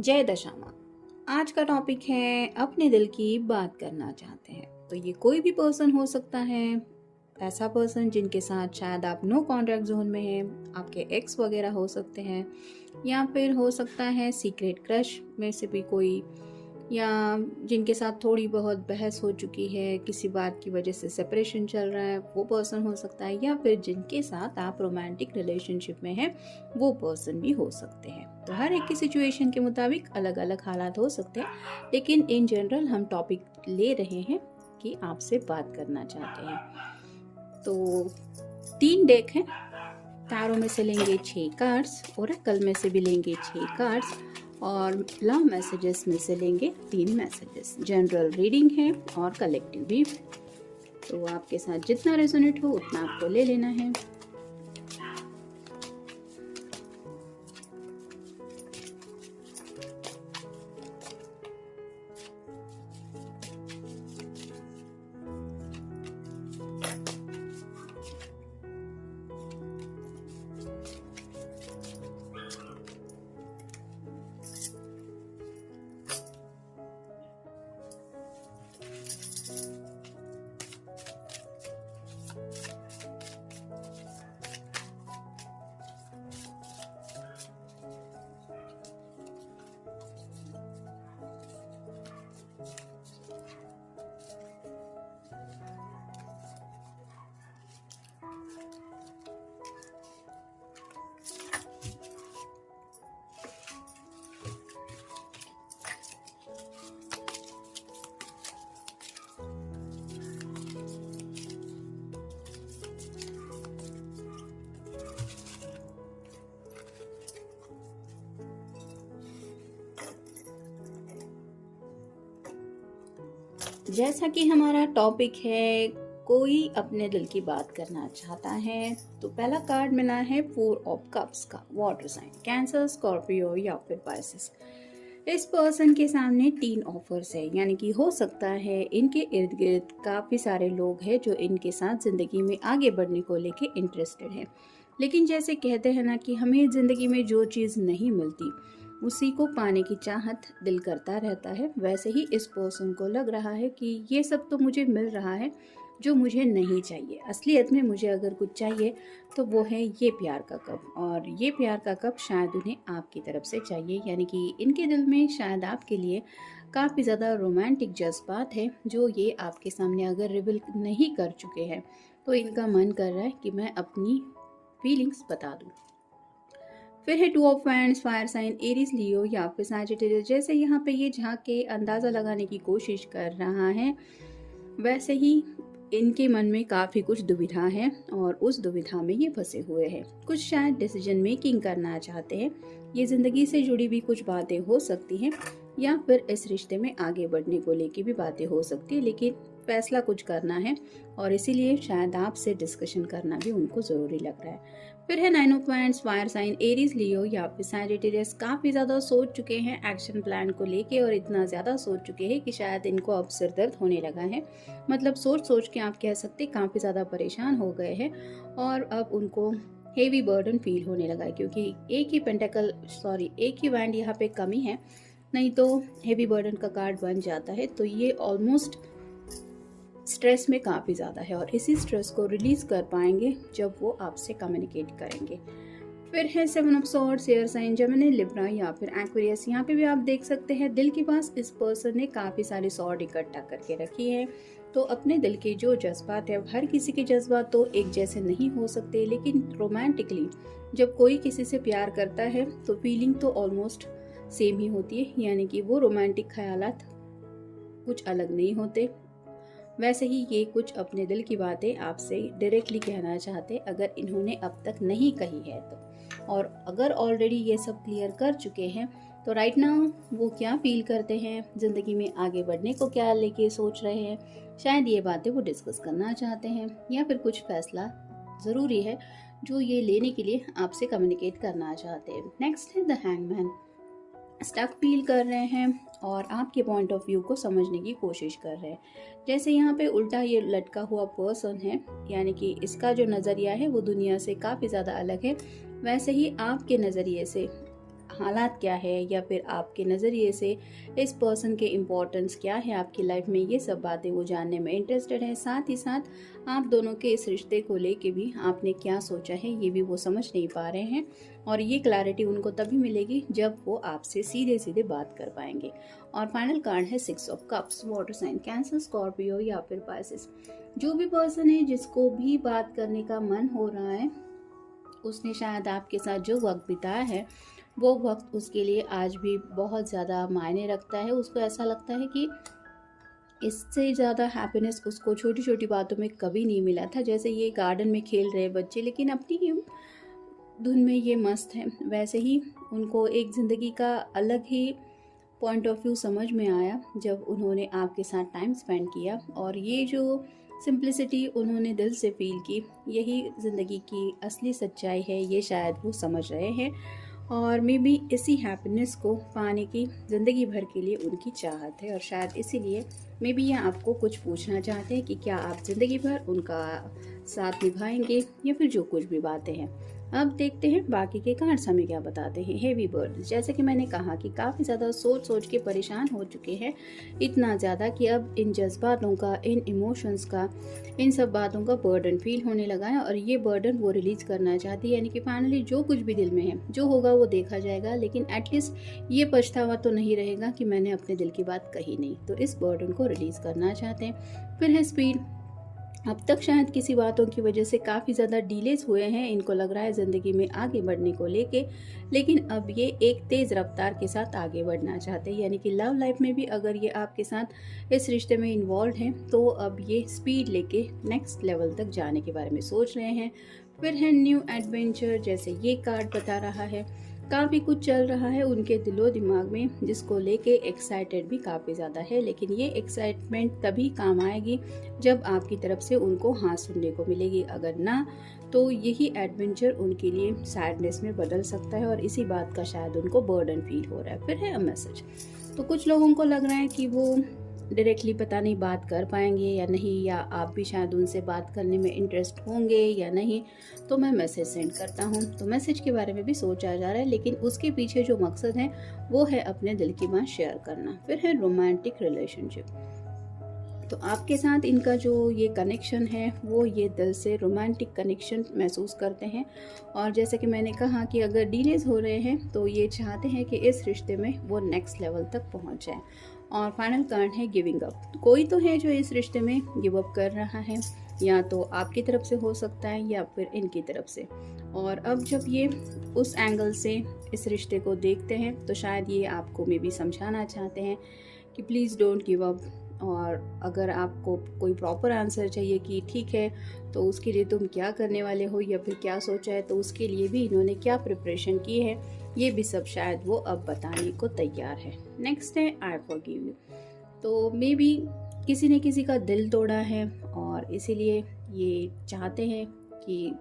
जय दशामा। आज का टॉपिक है अपने दिल की बात करना चाहते हैं तो ये कोई भी पर्सन हो सकता है। ऐसा पर्सन जिनके साथ शायद आप नो कॉन्टैक्ट जोन में हैं, आपके एक्स वगैरह हो सकते हैं, या फिर हो सकता है सीक्रेट क्रश में से भी कोई, या जिनके साथ थोड़ी बहुत बहस हो चुकी है, किसी बात की वजह से सेपरेशन चल रहा है, वो पर्सन हो सकता है, या फिर जिनके साथ आप रोमांटिक रिलेशनशिप में हैं वो पर्सन भी हो सकते हैं। तो हर एक की सिचुएशन के मुताबिक अलग अलग हालात हो सकते हैं, लेकिन इन जनरल हम टॉपिक ले रहे हैं कि आपसे बात करना चाहते हैं। तो 3 डेक हैं, तारों में से लेंगे 6 कार्ड्स, ओरेकल में से भी लेंगे 6 कार्ड्स, और लव मैसेजेस में से लेंगे 3 मैसेजेस। जनरल रीडिंग है और कलेक्टिव भी, तो आपके साथ जितना रेजोनेट हो उतना आपको ले लेना है। जैसा कि हमारा टॉपिक है कोई अपने दिल की बात करना चाहता है, तो पहला कार्ड मिला है 4 ऑफ कप्स का, वाटर साइन, कैंसर, स्कॉर्पियो या फिर पाइसेस। इस पर्सन के सामने 3 ऑफर्स है, यानी कि हो सकता है इनके इर्द गिर्द काफ़ी सारे लोग हैं जो इनके साथ ज़िंदगी में आगे बढ़ने को लेके इंटरेस्टेड हैं। लेकिन जैसे कहते हैं ना कि हमें ज़िंदगी में जो चीज़ नहीं मिलती उसी को पाने की चाहत दिल करता रहता है, वैसे ही इस पर्सन को लग रहा है कि ये सब तो मुझे मिल रहा है जो मुझे नहीं चाहिए। असलियत में मुझे अगर कुछ चाहिए तो वो है ये प्यार का कप, और ये प्यार का कप शायद उन्हें आपकी तरफ से चाहिए, यानी कि इनके दिल में शायद आपके लिए काफ़ी ज़्यादा रोमांटिक जज्बात है जो ये आपके सामने अगर रिवील नहीं कर चुके हैं तो इनका मन कर रहा है कि मैं अपनी फीलिंग्स बता दूँ। फिर है 2 of wands, fire sign, Aries, Leo या फिर सैजिटेरियस। जैसे यहाँ पे ये झांक के अंदाज़ा लगाने की कोशिश कर रहा है, वैसे ही इनके मन में काफ़ी कुछ दुविधा है और उस दुविधा में ये फंसे हुए हैं। कुछ शायद डिसीजन मेकिंग करना चाहते हैं, ये ज़िंदगी से जुड़ी भी कुछ बातें हो सकती हैं, या फिर इस रिश्ते में आगे बढ़ने को लेके भी बातें हो सकती है, लेकिन फैसला कुछ करना है और इसीलिए शायद आपसे डिस्कशन करना भी उनको ज़रूरी लग रहा है। फिर है 9 of wands, fire sign, Aries, Leo या फिर सैजिटेरियस। काफ़ी ज़्यादा सोच चुके हैं एक्शन प्लान को लेके, और इतना ज़्यादा सोच चुके हैं कि शायद इनको अब सिर दर्द होने लगा है। मतलब सोच सोच के आप कह सकते काफ़ी ज़्यादा परेशान हो गए हैं, और अब उनको हेवी बर्डन फील होने लगा है, क्योंकि एक ही वैंड यहाँ पे कमी है, नहीं तो हेवी बर्डन का कार्ड बन जाता है। तो ये ऑलमोस्ट स्ट्रेस में काफ़ी ज़्यादा है, और इसी स्ट्रेस को रिलीज़ कर पाएंगे जब वो आपसे कम्युनिकेट करेंगे। फिर है 7 of swords, air sign, Gemini, Libra या फिर एक्वेरियस। यहाँ पे भी आप देख सकते हैं दिल के पास इस पर्सन ने काफ़ी सारी सॉर्ड इकट्ठा करके रखी है। तो अपने दिल के जो जज्बात है, हर किसी के जज्बात तो एक जैसे नहीं हो सकते, लेकिन रोमांटिकली जब कोई किसी से प्यार करता है तो फीलिंग तो ऑलमोस्ट सेम ही होती है, यानी कि वो रोमांटिक ख्यालात कुछ अलग नहीं होते। वैसे ही ये कुछ अपने दिल की बातें आपसे डायरेक्टली कहना चाहते, अगर इन्होंने अब तक नहीं कही है तो। और अगर ऑलरेडी ये सब क्लियर कर चुके हैं तो राइट नाउ वो क्या फील करते हैं, ज़िंदगी में आगे बढ़ने को क्या लेके सोच रहे हैं, शायद ये बातें वो डिस्कस करना चाहते हैं, या फिर कुछ फैसला ज़रूरी है जो ये लेने के लिए आपसे कम्युनिकेट करना चाहते हैं। नेक्स्ट है द हैंगमैन। स्टक फील कर रहे हैं और आपके पॉइंट ऑफ व्यू को समझने की कोशिश कर रहे हैं। जैसे यहाँ पे उल्टा ये लटका हुआ पर्सन है, यानी कि इसका जो नज़रिया है वो दुनिया से काफ़ी ज़्यादा अलग है, वैसे ही आपके नज़रिए से हालात क्या है या फिर आपके नज़रिए से इस पर्सन के इम्पोर्टेंस क्या है आपकी लाइफ में, ये सब बातें वो जानने में इंटरेस्टेड है। साथ ही साथ आप दोनों के इस रिश्ते को लेके भी आपने क्या सोचा है ये भी वो समझ नहीं पा रहे हैं, और ये क्लैरिटी उनको तभी मिलेगी जब वो आपसे सीधे सीधे बात कर पाएंगे। और फाइनल कार्ड है 6 of cups, water sign, Cancer, Scorpio या फिर पाइसेस। जो भी पर्सन है जिसको भी बात करने का मन हो रहा है, उसने शायद आपके साथ जो वक्त बिताया है वो वक्त उसके लिए आज भी बहुत ज़्यादा मायने रखता है। उसको ऐसा लगता है कि इससे ज़्यादा हैप्पीनेस उसको छोटी छोटी बातों में कभी नहीं मिला था। जैसे ये गार्डन में खेल रहे बच्चे लेकिन अपनी ही धुन में ये मस्त है, वैसे ही उनको एक ज़िंदगी का अलग ही पॉइंट ऑफ व्यू समझ में आया जब उन्होंने आपके साथ टाइम स्पेंड किया। और ये जो सिंप्लिसिटी उन्होंने दिल से फील की, यही ज़िंदगी की असली सच्चाई है, ये शायद वो समझ रहे हैं। और मे बी इसी हैप्पीनेस को पाने की ज़िंदगी भर के लिए उनकी चाहत है, और शायद इसीलिए मे बी ये आपको कुछ पूछना चाहते हैं कि क्या आप ज़िंदगी भर उनका साथ निभाएंगे या फिर जो कुछ भी बातें हैं। अब देखते हैं बाकी के कार्ड्स हमें क्या बताते हैं। हेवी बर्डन, जैसे कि मैंने कहा कि काफ़ी ज़्यादा सोच सोच के परेशान हो चुके हैं, इतना ज़्यादा कि अब इन जज्बातों का, इन इमोशंस का, इन सब बातों का बर्डन फील होने लगा है, और ये बर्डन वो रिलीज़ करना चाहती है। यानी कि फाइनली जो कुछ भी दिल में है, जो होगा वो देखा जाएगा, लेकिन एटलीस्ट ये पछतावा तो नहीं रहेगा कि मैंने अपने दिल की बात कही नहीं। तो इस बर्डन को रिलीज़ करना चाहते हैं। फिर है स्पीड, अब तक शायद किसी बातों की वजह से काफ़ी ज़्यादा डिलेज हुए हैं, इनको लग रहा है ज़िंदगी में आगे बढ़ने को लेके, लेकिन अब ये एक तेज़ रफ्तार के साथ आगे बढ़ना चाहते हैं। यानी कि लव लाइफ में भी अगर ये आपके साथ इस रिश्ते में इन्वॉल्व हैं तो अब ये स्पीड लेके नेक्स्ट लेवल तक जाने के बारे में सोच रहे हैं। फिर है न्यू एडवेंचर, जैसे ये कार्ड बता रहा है काफ़ी कुछ चल रहा है उनके दिलो दिमाग में, जिसको लेके एक्साइटेड भी काफ़ी ज़्यादा है, लेकिन ये एक्साइटमेंट तभी काम आएगी जब आपकी तरफ से उनको हाँ सुनने को मिलेगी। अगर ना तो यही एडवेंचर उनके लिए सैडनेस में बदल सकता है, और इसी बात का शायद उनको बर्डन फील हो रहा है। फिर है अ मैसेज, तो कुछ लोगों को लग रहा है कि वो डायरेक्टली पता नहीं बात कर पाएंगे या नहीं, या आप भी शायद उनसे बात करने में इंटरेस्ट होंगे या नहीं, तो मैं मैसेज सेंड करता हूँ। तो मैसेज के बारे में भी सोचा जा रहा है, लेकिन उसके पीछे जो मकसद है वो है अपने दिल की बात शेयर करना। फिर है रोमांटिक रिलेशनशिप, तो आपके साथ इनका जो ये कनेक्शन है वो ये दिल से रोमांटिक कनेक्शन महसूस करते हैं, और जैसे कि मैंने कहा कि अगर डिलेज हो रहे हैं तो ये चाहते हैं कि इस रिश्ते में वो नेक्स्ट लेवल तक पहुंच जाए। और फाइनल कार्ड है गिविंग अप, कोई तो है जो इस रिश्ते में गिव अप कर रहा है, या तो आपकी तरफ से हो सकता है या फिर इनकी तरफ से। और अब जब ये उस एंगल से इस रिश्ते को देखते हैं तो शायद ये आपको मे भी समझाना चाहते हैं कि प्लीज़ डोंट गिव अप। और अगर आपको कोई प्रॉपर आंसर चाहिए कि ठीक है तो उसके लिए तुम क्या करने वाले हो या फिर क्या सोचा है, तो उसके लिए भी इन्होंने क्या प्रिपरेशन की है, ये भी सब शायद वो अब बताने को तैयार है। नेक्स्ट है आई फॉरगिव यू, तो मे बी किसी ने किसी का दिल तोड़ा है और इसीलिए ये चाहते हैं कि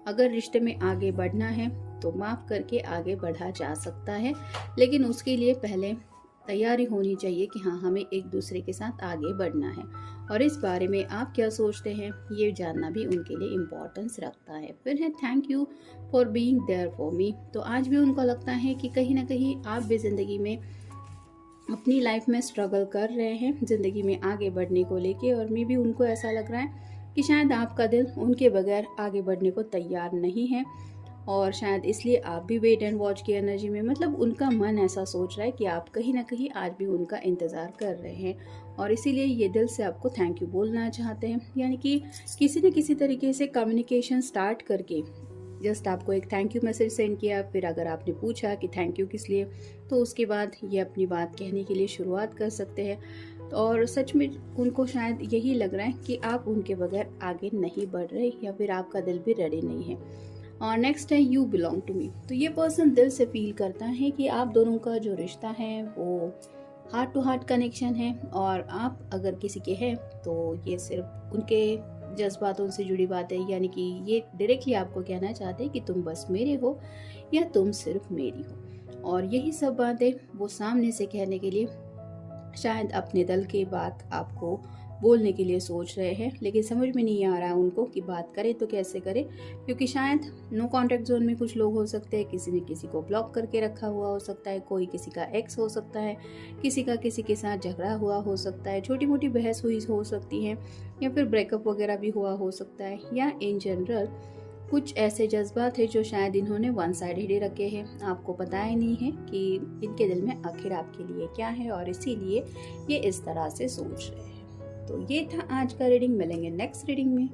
अगर रिश्ते में आगे बढ़ना है तो माफ़ करके आगे बढ़ा जा सकता है, लेकिन उसके लिए पहले तैयारी होनी चाहिए कि हाँ हमें एक दूसरे के साथ आगे बढ़ना है। और इस बारे में आप क्या सोचते हैं ये जानना भी उनके लिए इम्पोर्टेंस रखता है। फिर है thank you for being there for me, तो आज भी उनको लगता है कि कहीं ना कहीं आप भी ज़िंदगी में अपनी लाइफ में स्ट्रगल कर रहे हैं ज़िंदगी में आगे बढ़ने को लेके, और मे भी उनको ऐसा लग रहा है कि शायद आपका दिल उनके बगैर आगे बढ़ने को तैयार नहीं है, और शायद इसलिए आप भी वेट एंड वॉच की एनर्जी में, मतलब उनका मन ऐसा सोच रहा है कि आप कहीं ना कहीं आज भी उनका इंतज़ार कर रहे हैं, और इसीलिए ये दिल से आपको थैंक यू बोलना चाहते हैं। यानी कि किसी न किसी तरीके से कम्युनिकेशन स्टार्ट करके जस्ट आपको एक थैंक यू मैसेज सेंड किया, फिर अगर आपने पूछा कि थैंक यू किस लिए, तो उसके बाद ये अपनी बात कहने के लिए शुरुआत कर सकते हैं। और सच में उनको शायद यही लग रहा है कि आप उनके बगैर आगे नहीं बढ़ रहे, या फिर आपका दिल भी रेडी नहीं है। और नेक्स्ट है यू बिलोंग टू मी, तो ये पर्सन दिल से फील करता है कि आप दोनों का जो रिश्ता है वो हार्ट टू हार्ट कनेक्शन है, और आप अगर किसी के हैं तो ये सिर्फ उनके जज्बातों से जुड़ी बात है। यानी कि ये डायरेक्टली आपको कहना चाहते हैं कि तुम बस मेरे हो या तुम सिर्फ मेरी हो, और यही सब बातें वो सामने से कहने के लिए शायद अपने दिल की बात आपको बोलने के लिए सोच रहे हैं, लेकिन समझ में नहीं आ रहा है उनको कि बात करें तो कैसे करें, क्योंकि शायद नो कॉन्टैक्ट जोन में कुछ लोग हो सकते हैं, किसी ने किसी को ब्लॉक करके रखा हुआ हो सकता है, कोई किसी का एक्स हो सकता है, किसी का किसी के साथ झगड़ा हुआ हो सकता है, छोटी मोटी बहस हुई हो सकती है, या फिर ब्रेकअप वगैरह भी हुआ हो सकता है, या इन जनरल कुछ ऐसे जज्बात है जो शायद इन्होंने वन साइडेड ही रखे हैं। आपको पता ही नहीं है कि इनके दिल में आखिर आपके लिए क्या है, और इसीलिए ये इस तरह से सोच रहे हैं। तो ये था आज का रीडिंग। मिलेंगे नेक्स्ट रीडिंग में।